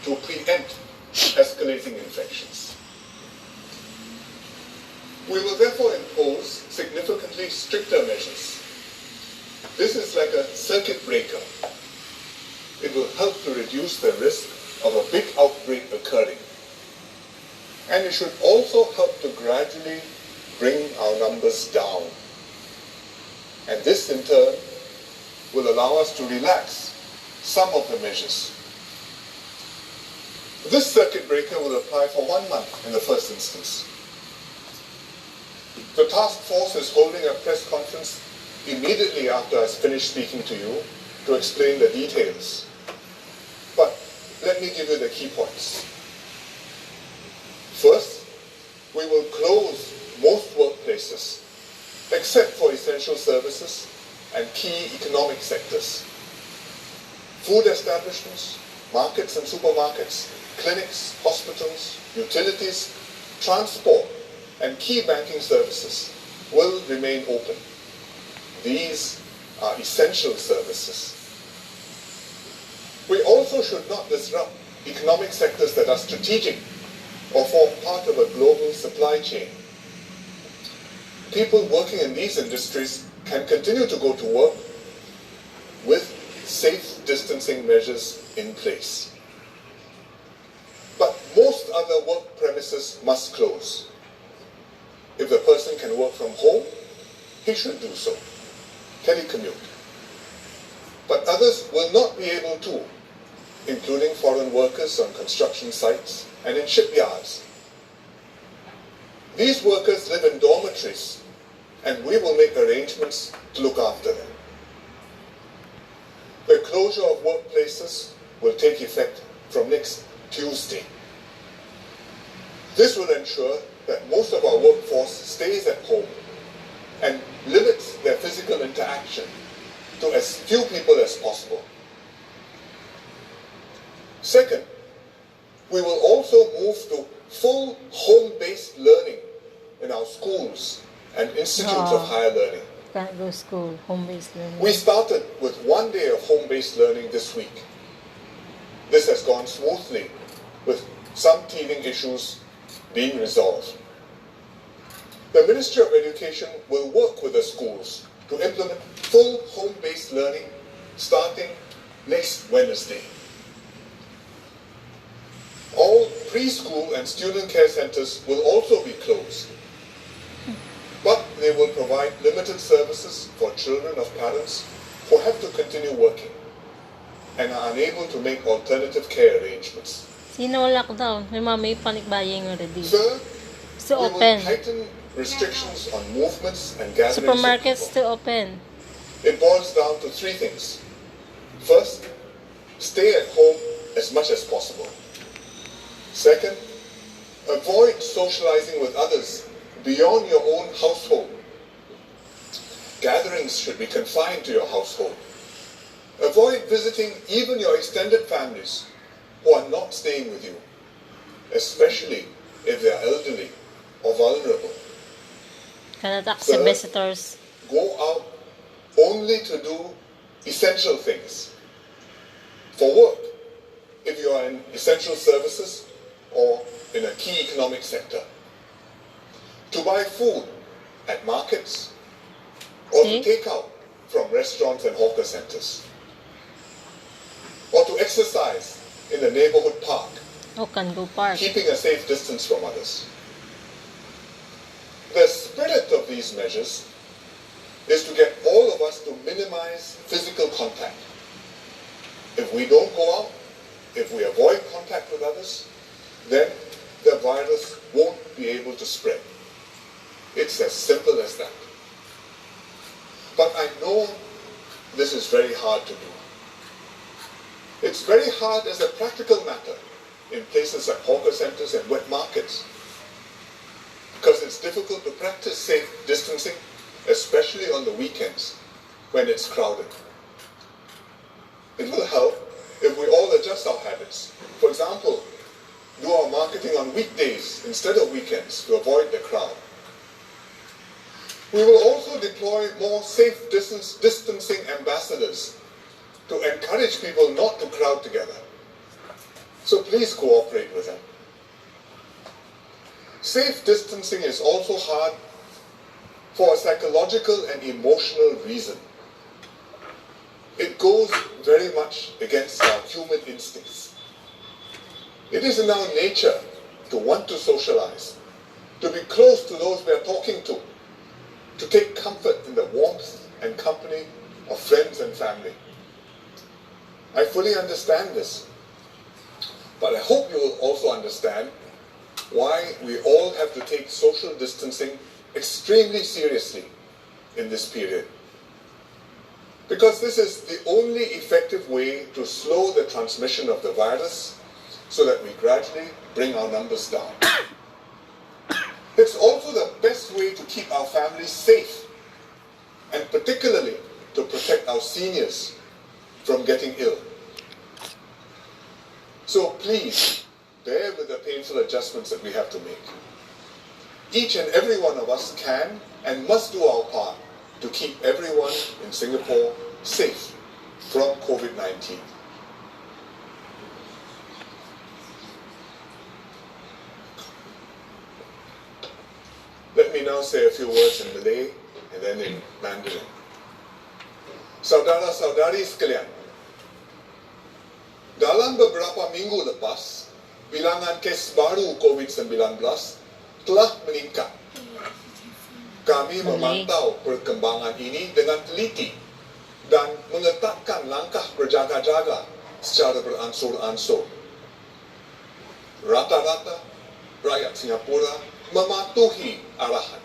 to preempt escalating infections. We will therefore impose significantly stricter measures. This is like a circuit breaker. It will help to reduce the risk of a big outbreak occurring. And it should also help to gradually bring our numbers down. And this in turn will allow us to relax some of the measures. This circuit breaker will apply for 1 month in the first instance. The task force is holding a press conference immediately after I finish speaking to you to explain the details. But let me give you the key points. First, we will close most workplaces, except for essential services and key economic sectors. Food establishments, markets and supermarkets, clinics, hospitals, utilities, transport, and key banking services will remain open. These are essential services. We also should not disrupt economic sectors that are strategic or form part of a global supply chain. People working in these industries can continue to go to work with safe distancing measures in place. But most other work premises must close. If the person can work from home, he should do so, telecommute. But others will not be able to, including foreign workers on construction sites and in shipyards. These workers live in dormitories, and we will make arrangements to look after them. The closure of workplaces will take effect from next Tuesday. This will ensure that most of our workforce stays at home and limits their physical interaction to as few people as possible. Second, we will also move to full home-based learning in our schools and institutes of higher learning. Can't go to school, home-based learning. We started with 1 day of home-based learning this week. This has gone smoothly, with some teething issues being resolved. The Ministry of Education will work with the schools to implement full home-based learning starting next Wednesday. All preschool and student care centers will also be closed, but they will provide limited services for children of parents who have to continue working and are unable to make alternative care arrangements. Sino lockdown? May mami panic buying already. Third, So we open. will tighten restrictions on movements and gatherings. Supermarkets to open. It boils down to 3 things. First, stay at home as much as possible. Second, avoid socializing with others beyond your own household. Gatherings should be confined to your household. Avoid visiting even your extended families who are not staying with you, especially if they are elderly or vulnerable. Cannot accept Third, visitors. Go out only to do essential things. For work, if you are in essential services or in a key economic sector. To buy food at markets or to take out from restaurants and hawker centers. Or to exercise in the neighborhood park, Oh, can go park. keeping a safe distance from others. The spirit of these measures is to get all of us to minimize physical contact. If we don't go out, if we avoid contact with others, then the virus won't be able to spread. It's as simple as that. But I know this is very hard to do. It's very hard as a practical matter in places like hawker centers and wet markets, because it's difficult to practice safe distancing, especially on the weekends when it's crowded. It will help if we all adjust our habits. For example, do our marketing on weekdays instead of weekends to avoid the crowd. We will also deploy more safe distancing ambassadors to encourage people not to crowd together. So please cooperate with them. Safe distancing is also hard for a psychological and emotional reason. It goes very much against our human instincts. It is in our nature to want to socialize, to be close to those we are talking to take comfort in the warmth and company of friends and family. I fully understand this, but I hope you will also understand why we all have to take social distancing extremely seriously in this period. Because this is the only effective way to slow the transmission of the virus so that we gradually bring our numbers down. It's also the best way to keep our families safe, and particularly to protect our seniors from getting ill. So please, bear with the painful adjustments that we have to make. Each and every one of us can and must do our part to keep everyone in Singapore safe from COVID-19. Let me now say a few words in Malay and then in Mandarin. Saudara-saudari sekalian, dalam beberapa minggu lepas, bilangan kes baru COVID-19 telah meningkat. Kami memantau perkembangan ini dengan teliti dan menetapkan langkah berjaga-jaga secara beransur-ansur. Rata-rata, rakyat Singapura mematuhi arahan.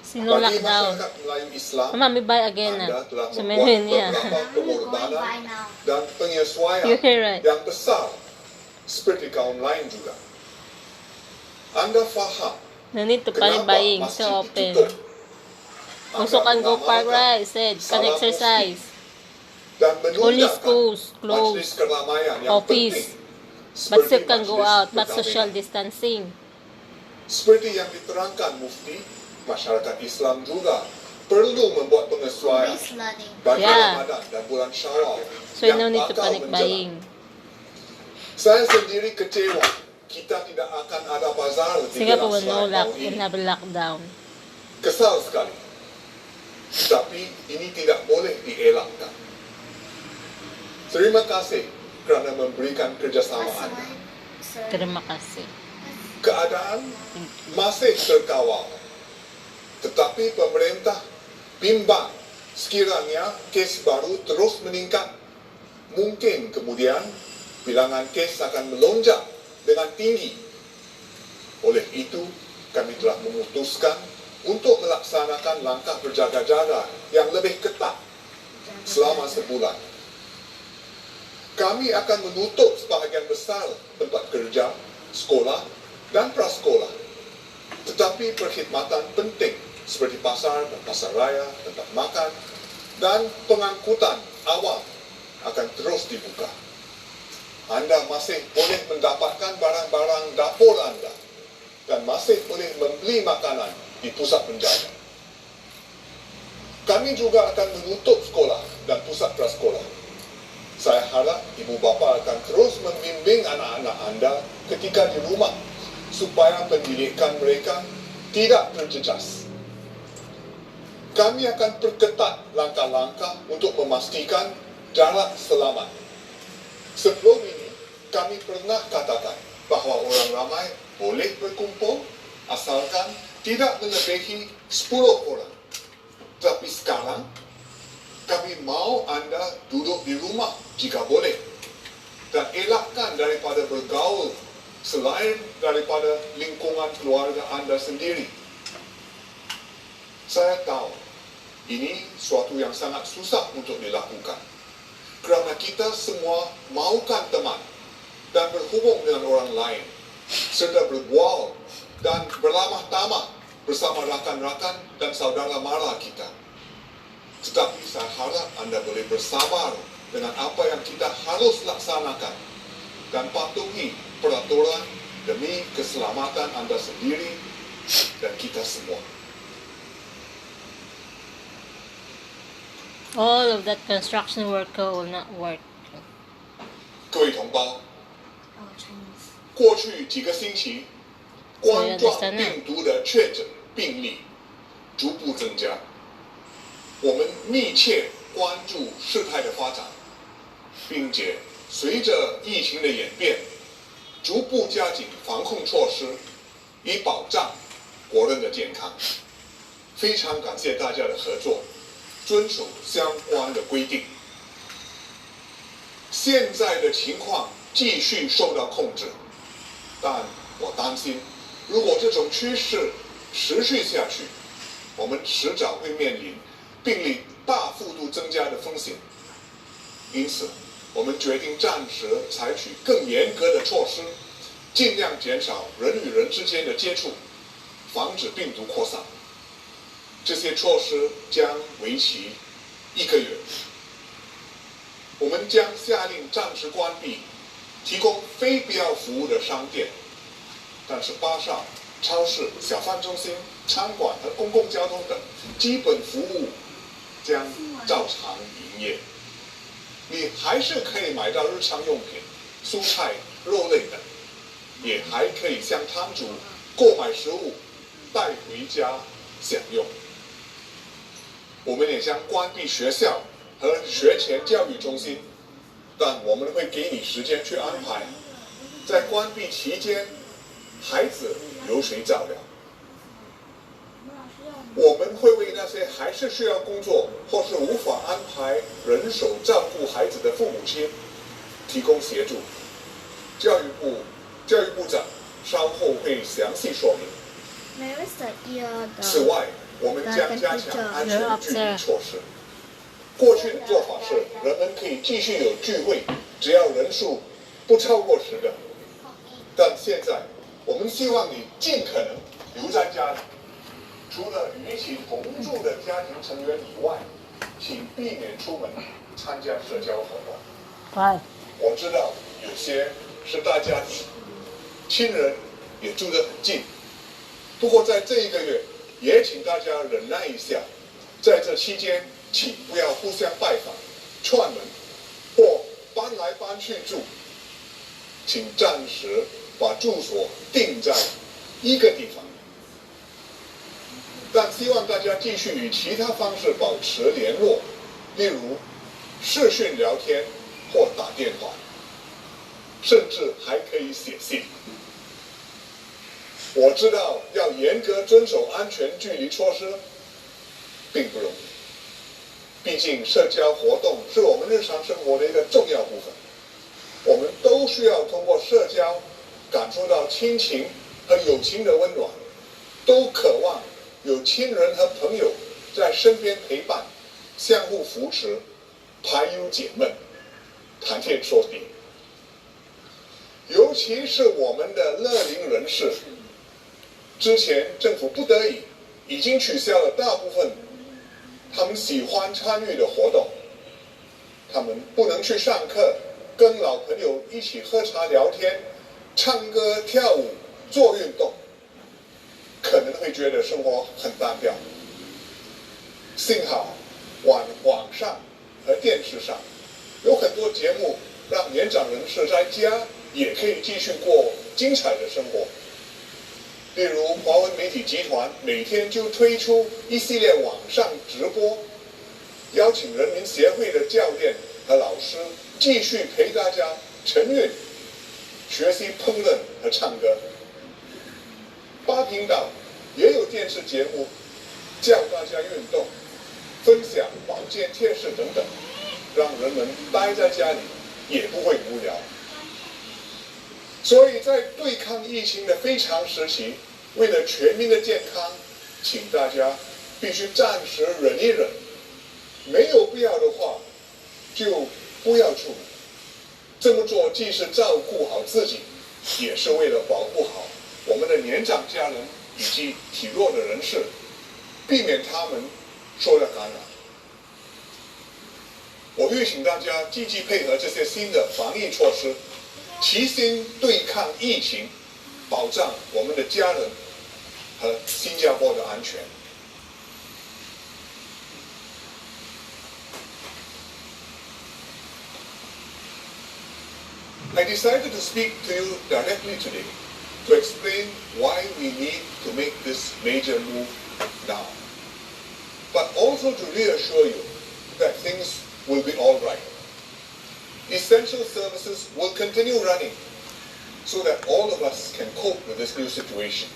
Sino Bagi lockdown? masyarakat Melayu Islam, Mama, buy again anda na. telah So, membuat meron niya. beberapa pengorbanan dan penyesuaian You hear right? yang besar seperti kaum lain juga. Anda faham No need to panic kenapa buying. masjid So open. ditutup? Also can go park, mengamalkan right? Said, can salam exercise. dan Only menunjukkan schools closed. majlis keramaian yang Office. penting But seperti still can go majlis out. But perkahwinan. social distancing. Seperti yang diterangkan Mufti, masyarakat Islam juga perlu membuat penyesuaian bagi Yeah. Ramadan dan bulan Syawal So you yang no need to bakal panic menjelang. buying. Saya sendiri kecewa kita tidak akan ada bazar di Singapore will dalam no lock, tahun will ini. have a lockdown. Kesal sekali. Tapi ini tidak boleh dielakkan. Terima kasih kerana memberikan kerjasama anda. Terima kasih. Keadaan masih terkawal. Tetapi pemerintah bimbang sekiranya kes baru terus meningkat. Mungkin kemudian bilangan kes akan melonjak dengan tinggi. Oleh itu, kami telah memutuskan untuk melaksanakan langkah berjaga-jaga yang lebih ketat selama sebulan. Kami akan menutup sebahagian besar tempat kerja, sekolah dan prasekolah. Tetapi perkhidmatan penting seperti pasar dan pasar raya, tempat makan dan pengangkutan awam akan terus dibuka. Anda masih boleh mendapatkan barang-barang dapur anda dan masih boleh membeli makanan di pusat penjaga. Kami juga akan menutup sekolah dan pusat prasekolah. Saya harap ibu bapa akan terus membimbing anak-anak anda ketika di rumah supaya pendidikan mereka tidak terjejas. Kami akan perketat langkah-langkah untuk memastikan jarak selamat. Sebelum ini, kami pernah katakan bahawa orang ramai boleh berkumpul asalkan tidak melebihi 10 orang. Tapi sekarang, kami mahu anda duduk di rumah jika boleh dan elakkan daripada bergaul selain daripada lingkungan keluarga anda sendiri. Saya tahu ini suatu yang sangat susah untuk dilakukan kerana kita semua mahukan teman dan berhubung dengan orang lain serta berbual dan berlamah tamah bersama rakan-rakan dan saudara mara kita. Tetapi saya harap anda boleh bersabar dengan apa yang kita harus laksanakan dan patuhi peraturan demi keselamatan anda sendiri dan kita semua. All of that construction worker will not work. 各位同胞，过去几个星期，冠状病毒的确诊病例逐步增加。我们密切关注事态的发展，并且随着疫情的演变，逐步加紧防控措施，以保障国人的健康。非常感谢大家的合作，遵守相关的规定。现在的情况继续受到控制，但我担心，如果这种趋势持续下去，我们迟早会面临病例大幅度增加的风险。因此，我们决定暂时采取更严格的措施，尽量减少人与人之间的接触，防止病毒扩散。这些措施将为期1个月。我们将下令暂时关闭提供非必要服务的商店，但是巴士、超市、小贩中心、餐馆和公共交通等基本服务将照常营业。你还是可以买到日常用品、蔬菜、肉类等，也还可以向摊主购买食物带回家享用。我们也将关闭学校和学前教育中心，但我们会给你时间去安排，在关闭期间，孩子由谁照料？我们会为那些还是需要工作或是无法安排人手照顾孩子的父母亲提供协助。教育部长稍后会详细说明。此外，我们将加强安全距离措施。过去的做法是，人们可以继续有聚会，只要人数不超过10个。但现在，我们希望你尽可能留在家里，除了与一起同住的家庭成员以外，请避免出门参加社交活动。我知道有些是大家庭，亲人也住得很近。不过在这1个月，也请大家忍耐一下，在这期间，请不要互相拜访、串门或搬来搬去住，请暂时把住所定在一个地方。但希望大家继续以其他方式保持联络，例如视讯聊天或打电话，甚至还可以写信。我知道要严格遵守安全距离措施并不容易，毕竟社交活动是我们日常生活的一个重要部分。我们都需要通过社交感受到亲情和友情的温暖，都渴望有亲人和朋友在身边陪伴，相互扶持，排忧解闷，谈天说地。尤其是我们的乐龄人士，之前政府不得已已经取消了大部分他们喜欢参与的活动，他们不能去上课，跟老朋友一起喝茶聊天，唱歌跳舞做运动，可能会觉得生活很单调。幸好网上和电视上有很多节目，让年长人士在家也可以继续过精彩的生活。例如华文媒体集团每天就推出一系列网上直播，邀请人民协会的教练和老师继续陪大家晨运、学习烹饪和唱歌。8频道也有电视节目教大家运动，分享保健贴士等等，让人们待在家里也不会无聊。所以在对抗疫情的非常时期，为了全民的健康，请大家必须暂时忍一忍，没有必要的话就不要出门。这么做既是照顾好自己，也是为了保护好我们的年长家人以及体弱的人士，避免他们受到感染。我吁请大家积极配合这些新的防疫措施，齐心对抗疫情，保障我们的家人和新加坡的安全。I decided to speak to you directly today to explain why we need to make this major move now, but also to reassure you that things will be all right. Essential services will continue running so that all of us can cope with this new situation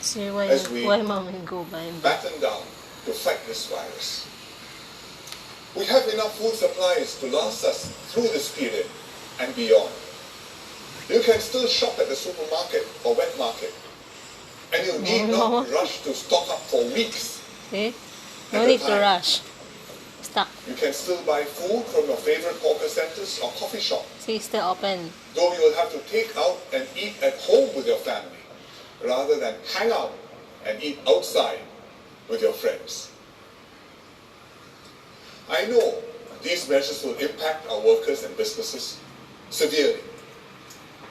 See as we why mommy go by batten down to fight this virus. We have enough food supplies to last us through this period and beyond. You can still shop at the supermarket or wet market, and you need not rush to stock up for weeks. See? At No a need to time. rush. Stuck. You can still buy food from your favorite hawker centers or coffee shop, See, still open. though you will have to take out and eat at home with your family, rather than hang out and eat outside with your friends. I know these measures will impact our workers and businesses severely.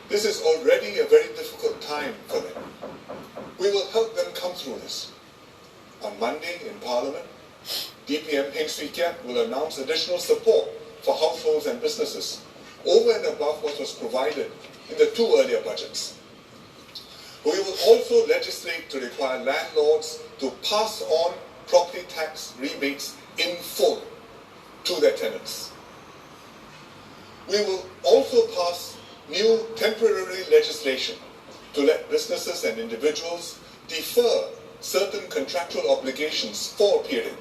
This is already a very difficult time for them. We will help them come through this. On Monday in Parliament, DPM Heng Swee Keat will announce additional support for households and businesses over and above what was provided in the two earlier budgets. We will also legislate to require landlords to pass on property tax rebates in full to their tenants. We will also pass new temporary legislation to let businesses and individuals defer certain contractual obligations for a period,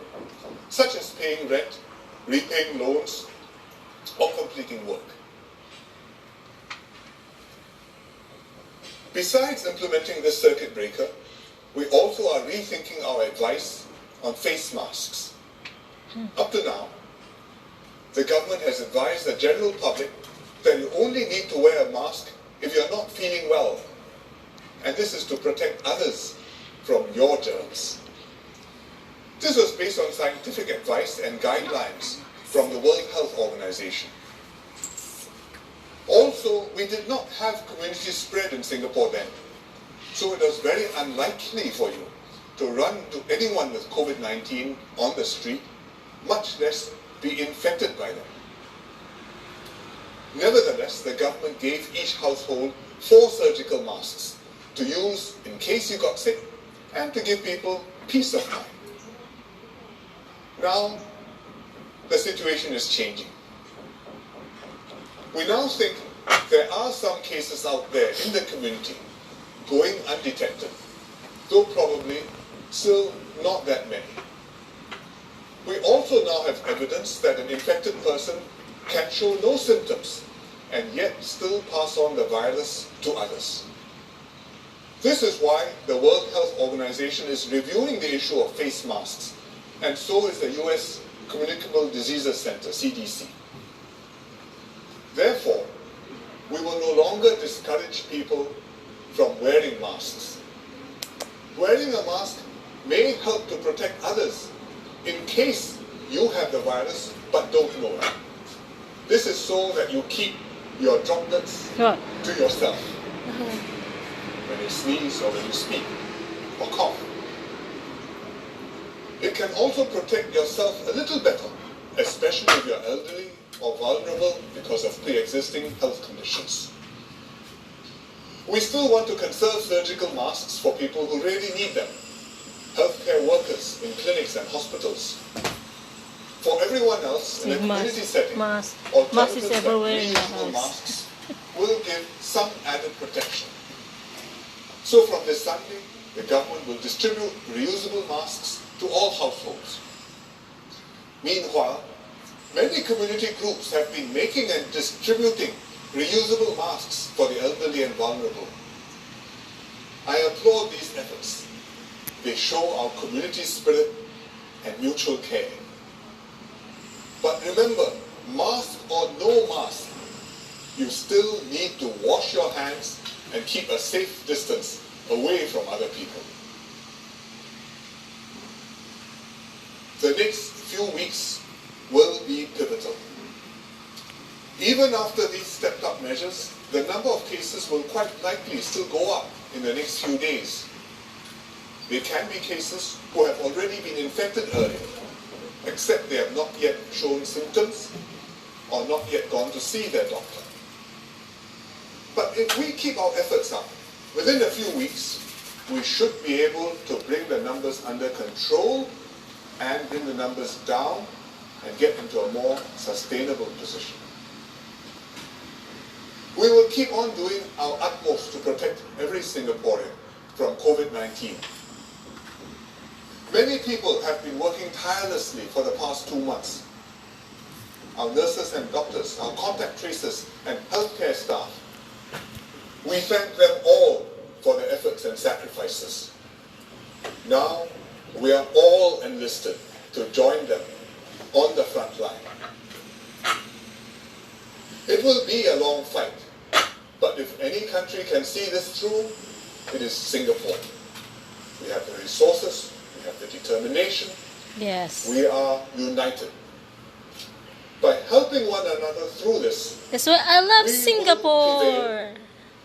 such as paying rent, repaying loans, or completing work. Besides implementing this circuit breaker, we also are rethinking our advice on face masks. Up to now, the government has advised the general public that you only need to wear a mask if you are not feeling well, and this is to protect others from your germs. This was based on scientific advice and guidelines from the World Health Organization. Also, we did not have community spread in Singapore then, so it was very unlikely for you to run into anyone with COVID-19 on the street, much less be infected by them. Nevertheless, the government gave each household 4 surgical masks to use in case you got sick and to give people peace of mind. Now, the situation is changing. We now think there are some cases out there in the community going undetected, though probably still not that many. We also now have evidence that an infected person can show no symptoms and yet still pass on the virus to others. This is why the World Health Organization is reviewing the issue of face masks, and so is the US Communicable Diseases Center, CDC. Therefore, we will no longer discourage people from wearing masks. Wearing a mask may help to protect others in case you have the virus but don't know it. This is so that you keep your droplets What? to yourself when you sneeze or when you speak or cough. It can also protect yourself a little better, especially if you're elderly or vulnerable because of pre-existing health conditions. We still want to conserve surgical masks for people who really need them, healthcare workers in clinics and hospitals. For everyone else in a community setting, Mask is alternatives like everywhere in the reusable house. masks will give some added protection. So from this Sunday, the government will distribute reusable masks to all households. Meanwhile, many community groups have been making and distributing reusable masks for the elderly and vulnerable. I applaud these efforts. They show our community spirit and mutual care. But remember, mask or no mask, you still need to wash your hands and keep a safe distance away from other people. The next few weeks will be pivotal. Even after these stepped up measures, the number of cases will quite likely still go up in the next few days. There can be cases who have already been infected earlier, except they have not yet shown symptoms or not yet gone to see their doctor. But if we keep our efforts up, within a few weeks, we should be able to bring the numbers under control and bring the numbers down and get into a more sustainable position. We will keep on doing our utmost to protect every Singaporean from COVID-19. Many people have been working tirelessly for the past 2 months. Our nurses and doctors, our contact tracers and healthcare staff. We thank them all for their efforts and sacrifices. Now, we are all enlisted to join them on the front line. It will be a long fight, but if any country can see this through, it is Singapore. We have the resources, we have the determination, Yes. we are united. By helping one another through this, That's why I love we will Singapore. prevail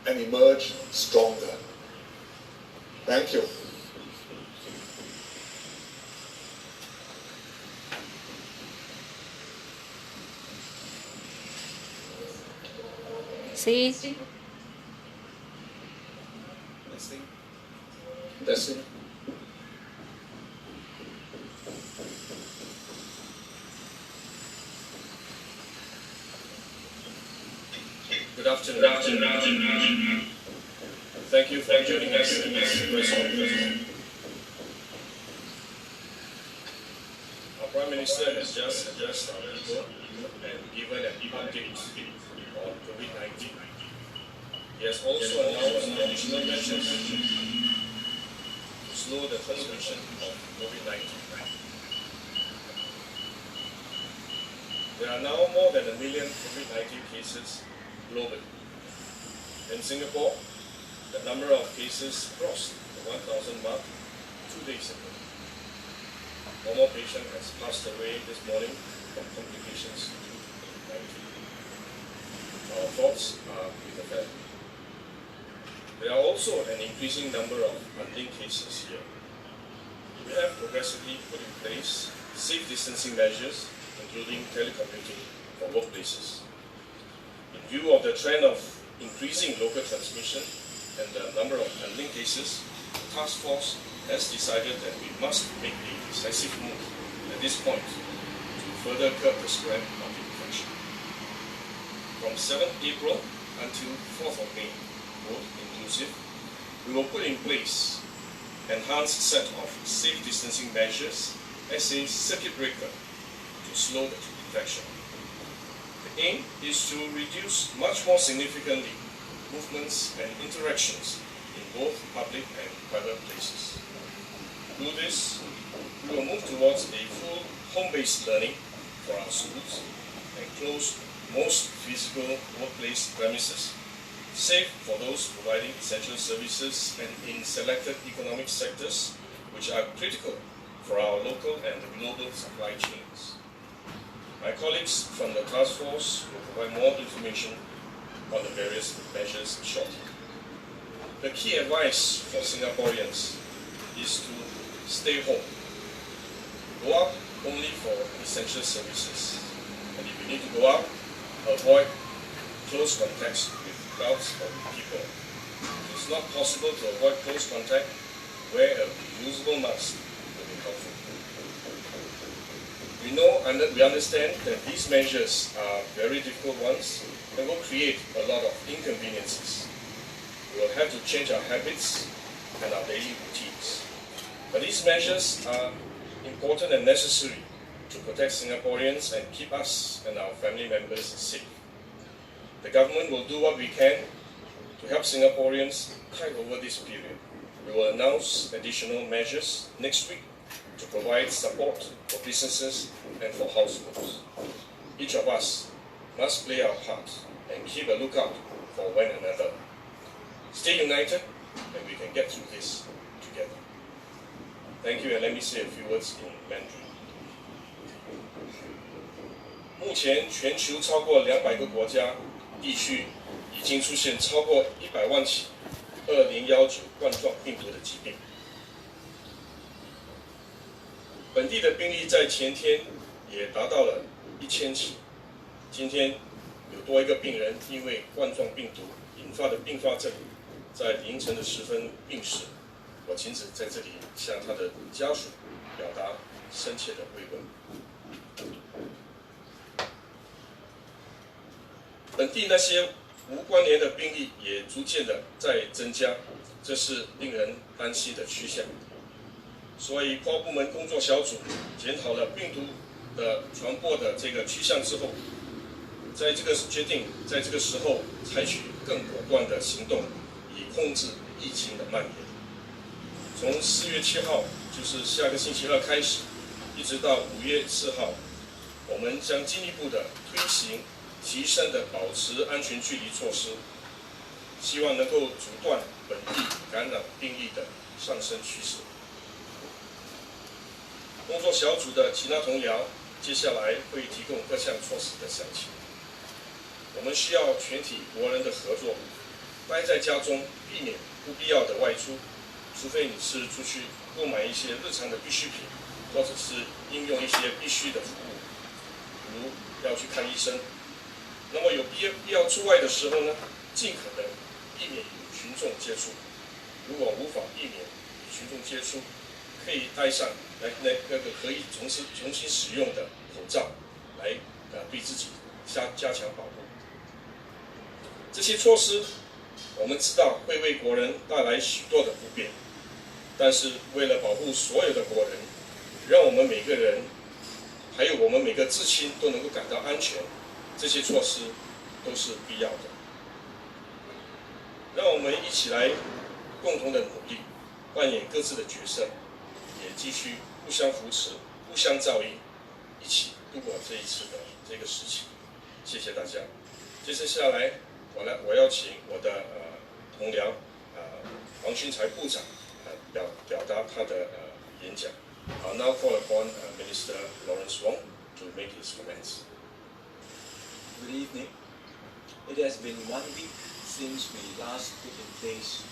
and emerge stronger. Thank you. See? Testing. Good afternoon. Thank you for joining us in this press conference. Our Prime Minister has just addressed our people and given an update on COVID-19. He has also announced additional measures to slow the transmission of COVID-19. There are now more than 1 million COVID-19 cases globally. In Singapore, the number of cases crossed the 1,000 mark 2 days ago. One more patient has passed away this morning from complications due to COVID-19. Our thoughts are with the family. There are also an increasing number of unlinked cases here. We have progressively put in place safe distancing measures, including telecommuting for workplaces. In view of the trend of increasing local transmission and the number of unlinked cases, the task force has decided that we must make a decisive move at this point to further curb the spread of the infection. From 7th April until 4th of May, both inclusive, we will put in place enhanced set of safe distancing measures as a circuit breaker to slow the infection. The aim is to reduce much more significantly movements and interactions in both public and private places. Through this, we will move towards a full home-based learning for our schools and close most physical workplace premises, save for those providing essential services and in selected economic sectors which are critical for our local and global supply chains. My colleagues from the task force will provide more information on the various measures shortly. The key advice for Singaporeans is to stay home. Go out only for essential services. And if you need to go out, avoid close contacts with crowds of people. If it's not possible to avoid close contact, wear a reusable mask will be helpful. We understand that these measures are very difficult ones and will create a lot of inconveniences. We will have to change our habits and our daily routines. But these measures are important and necessary to protect Singaporeans and keep us and our family members safe. The government will do what we can to help Singaporeans tide over this period. We will announce additional measures next week to provide support for businesses and for households. Each of us must play our part and keep a lookout for one another. Stay united and we can get through this together. Thank you, and let me say a few words in Mandarin. 目前全球超过200个国家地区已经出现超过100万起2019冠状病毒的疾病。本地的病例在前天也达到了1000起。今天有多一个病人因为冠状病毒引引发的并发症，在凌晨的时分病逝。我仅此在这里向他的家属表达深切的慰问。本地那些无关联的病例也逐渐的在增加，这是令人担心的趋向。所以跨部门工作小组检讨了病毒的传播的这个趋向之后，决定在这个时候采取更果断的行动，以控制疫情的蔓延。从4月7号，就是下个星期二开始，一直到5月4号，我们将进一步的推行提升的保持安全距离措施，希望能够阻断本地感染病例的上升趋势。工作小组的其他同僚接下来会提供各项措施的详情。我们需要全体国人的合作，待在家中，避免不必要的外出，除非你是出去购买一些日常的必需品，或者是应用一些必须的服务，如要去看医生。那么有必要出外的时候呢，尽可能避免与群众接触。如果无法避免与群众接触，可以戴上那个可以重新使用的口罩，来对自己加强保护。这些措施我们知道会为国人带来许多的不便，但是为了保护所有的国人，让我们每个人还有我们每个至亲都能够感到安全，这些措施都是必要的。让我们一起来共同的努力，扮演各自的角色，也继续互相扶持、互相照应，一起度过这一次的这个时期。谢谢大家。接着下来，我邀请我的同僚黄勋才部长表达他的演讲。I'll now call upon Minister Lawrence Wong to make his comments. Good evening. It has been 1 week since we last put in place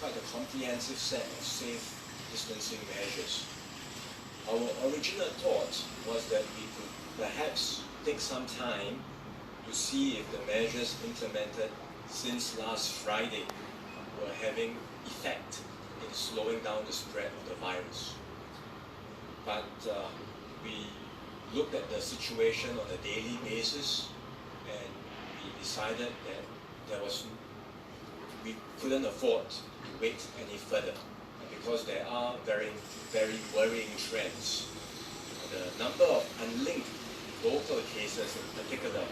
quite a comprehensive set of safe distancing measures. Our original thought was that we could perhaps take some time to see if the measures implemented since last Friday were having effect in slowing down the spread of the virus. But we looked at the situation on a daily basis, and we decided that we couldn't afford to wait any further, because there are very, very worrying trends. The number of unlinked local cases in particular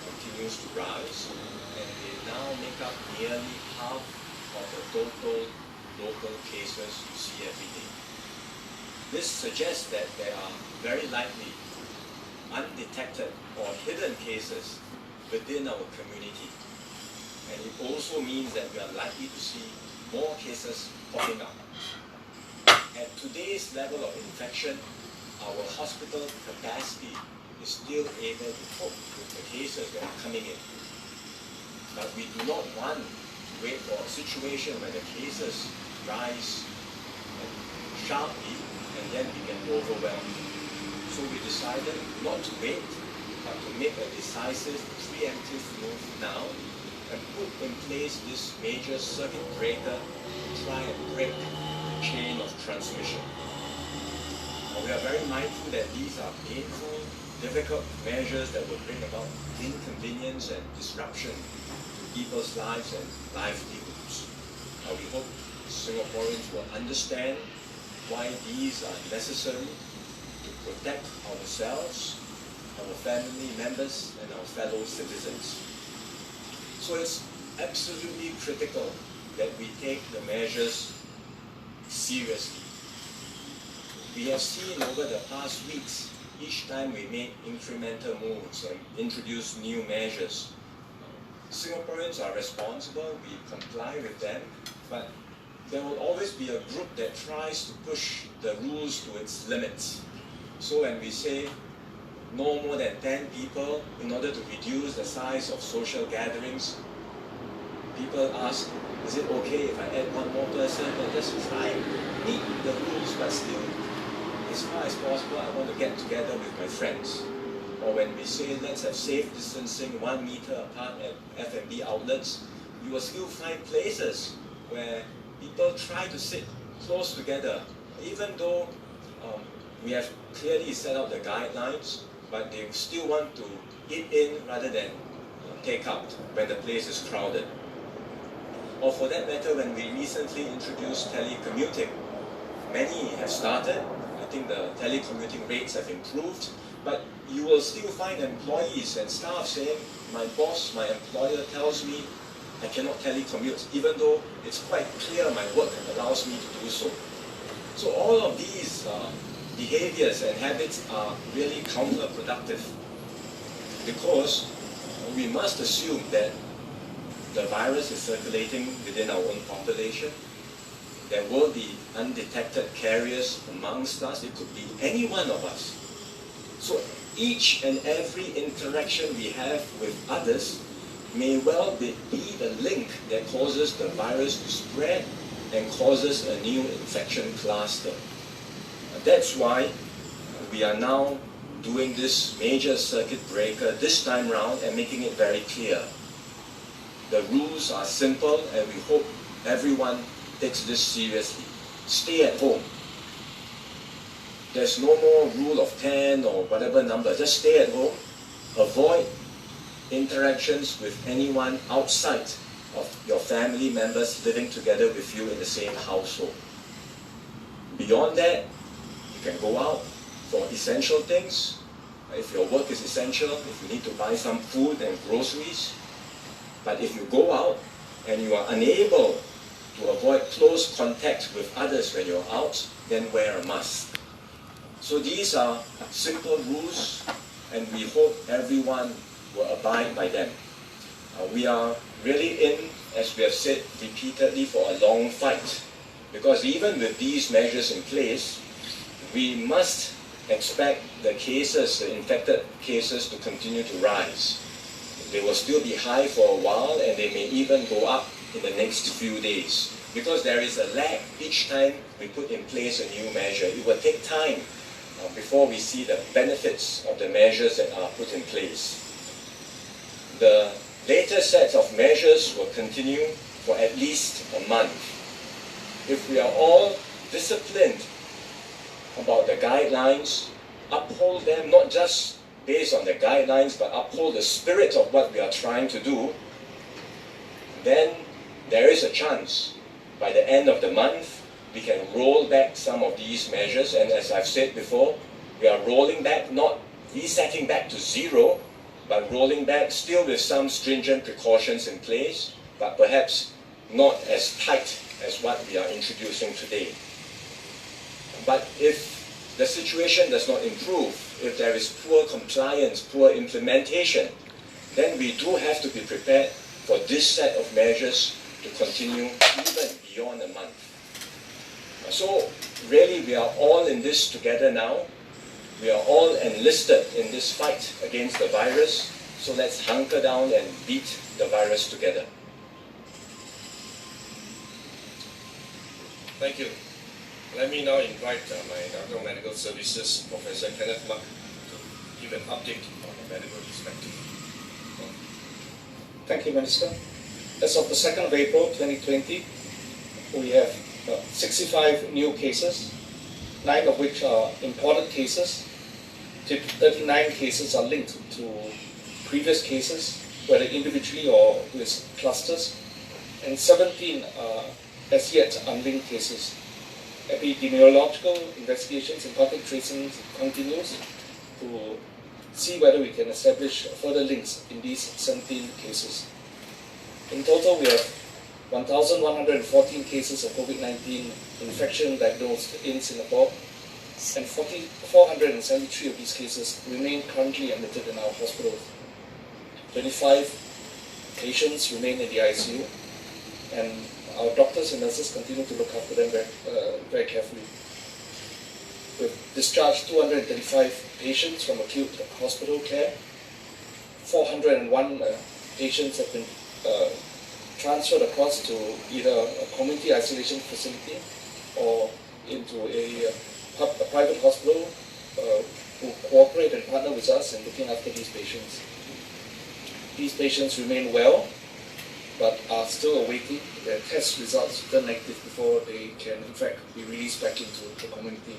continues to rise, and they now make up nearly half of the total local cases you see every day. This suggests that there are very likely undetected or hidden cases within our community. And it also means that we are likely to see more cases popping up. At today's level of infection, our hospital capacity is still able to cope with the cases that are coming in. But we do not want to wait for a situation where the cases rise sharply and then we get overwhelmed. So we decided not to wait, but to make a decisive preemptive move now and put in place this major circuit breaker to try and break the chain of transmission. We are very mindful that these are painful, difficult measures that will bring about inconvenience and disruption to people's lives and livelihoods. We hope Singaporeans will understand why these are necessary to protect ourselves, our family members, and our fellow citizens. So it's absolutely critical that we take the measures seriously. We have seen over the past weeks, each time we make incremental moves and introduce new measures, Singaporeans are responsible, we comply with them, but there will always be a group that tries to push the rules to its limits. So when we say no more than 10 people in order to reduce the size of social gatherings, people ask, is it okay if I add one more person? Or just try and meet the rules, but still, as far as possible, I want to get together with my friends. Or when we say let's have safe distancing 1 meter apart at F&B outlets, you will still find places where people try to sit close together, even though we have clearly set out the guidelines, but they still want to eat in rather than take out when the place is crowded. Or for that matter, when we recently introduced telecommuting, many have started. I think the telecommuting rates have improved, but you will still find employees and staff saying, my boss, my employer tells me I cannot telecommute, even though it's quite clear my work allows me to do so. So all of these behaviors and habits are really counterproductive, because we must assume that the virus is circulating within our own population. There will be undetected carriers amongst us. It could be any one of us. So each and every interaction we have with others may well be the link that causes the virus to spread and causes a new infection cluster. That's why we are now doing this major circuit breaker this time round and making it very clear. The rules are simple, and we hope everyone takes this seriously. Stay at home. There's no more rule of 10 or whatever number. Just stay at home. Avoid interactions with anyone outside of your family members living together with you in the same household. Beyond that, you can go out for essential things. If your work is essential, if you need to buy some food and groceries. But if you go out and you are unable to avoid close contact with others when you're out, then wear a mask. So these are simple rules, and we hope everyone will abide by them. We are really in, as we have said repeatedly, for a long fight, because even with these measures in place, we must expect the cases, the infected cases, to continue to rise. They will still be high for a while, and they may even go up in the next few days, because there is a lag each time we put in place a new measure. It will take time before we see the benefits of the measures that are put in place. The later sets of measures will continue for at least a month. If we are all disciplined about the guidelines, uphold them, not just based on the guidelines, but uphold the spirit of what we are trying to do, then there is a chance by the end of the month we can roll back some of these measures. And as I've said before, we are rolling back, not resetting back to zero, but rolling back still with some stringent precautions in place, but perhaps not as tight as what we are introducing today. But if the situation does not improve, if there is poor compliance, poor implementation, then we do have to be prepared for this set of measures to continue even beyond a month. So really we are all in this together now. We are all enlisted in this fight against the virus, so let's hunker down and beat the virus together. Thank you. Let me now invite my Director of Medical Services, Professor Kenneth Mak, to give an update on the medical perspective. Thank you, Minister. As of the 2nd of April 2020, we have 65 new cases, 9 of which are imported cases. 39 cases are linked to previous cases, whether individually or with clusters, and 17 are as yet unlinked cases. Epidemiological investigations and contact tracing continues to see whether we can establish further links in these 17 cases. In total, we have 1,114 cases of COVID-19 infection diagnosed in Singapore, and 473 of these cases remain currently admitted in our hospitals. 25 patients remain in the ICU, and our doctors and nurses continue to look after them very carefully. We've discharged 235 patients from acute hospital care. 401 patients have been transferred across to either a community isolation facility or into a private hospital who cooperate and partner with us in looking after these patients. These patients remain well, but are still awaiting their test results to turn negative before they can in fact be released back into the community.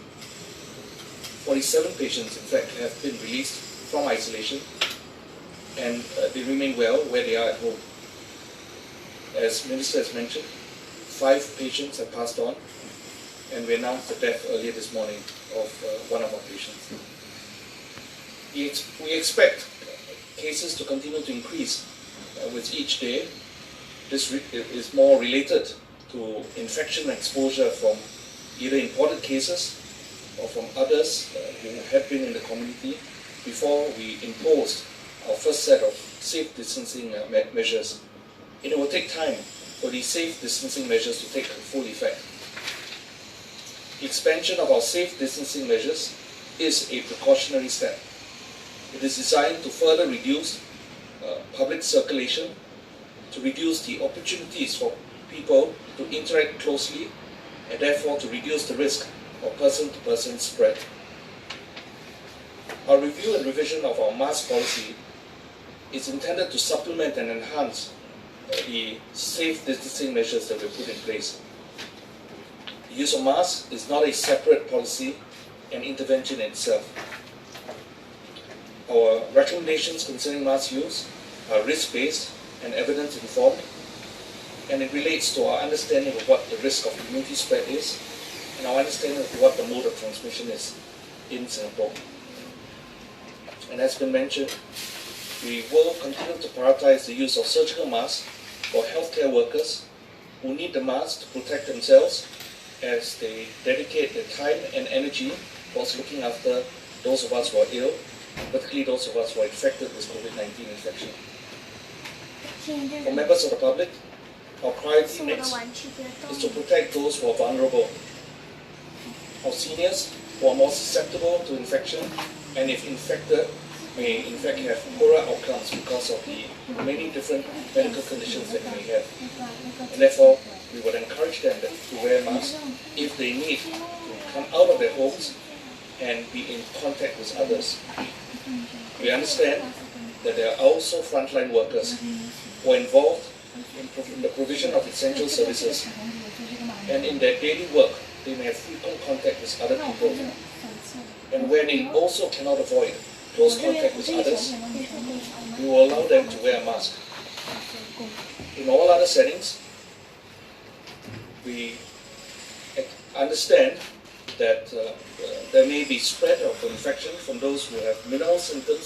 47 patients in fact have been released from isolation, and they remain well where they are at home. As Minister has mentioned, 5 patients have passed on, and we announced the death earlier this morning of one of our patients. We expect cases to continue to increase with each day. This is more related to infection exposure from either imported cases or from others who have been in the community before we imposed our first set of safe distancing measures. It will take time for these safe distancing measures to take full effect. The expansion of our safe distancing measures is a precautionary step. It is designed to further reduce public circulation, to reduce the opportunities for people to interact closely, and therefore to reduce the risk of person-to-person spread. Our review and revision of our mask policy is intended to supplement and enhance the safe distancing measures that we put in place. The use of masks is not a separate policy and intervention in itself. Our recommendations concerning mask use are risk-based and evidence-informed, and it relates to our understanding of what the risk of community spread is and our understanding of what the mode of transmission is in Singapore. And as been mentioned, we will continue to prioritize the use of surgical masks for healthcare workers who need the mask to protect themselves as they dedicate their time and energy towards looking after those of us who are ill, particularly those of us who are infected with COVID-19 infection. For members of the public, our priority next is to protect those who are vulnerable. Our seniors who are more susceptible to infection and if infected may in fact have poorer outcomes because of the many different medical conditions that they may have. And therefore, we would encourage them to wear masks if they need to come out of their homes and be in contact with others. We understand that there are also frontline workers who are involved in the provision of essential services, and in their daily work they may have frequent contact with other people, and where they also cannot avoid close contact with others, we will allow them to wear a mask. In all other settings, we understand that there may be spread of infection from those who have minimal symptoms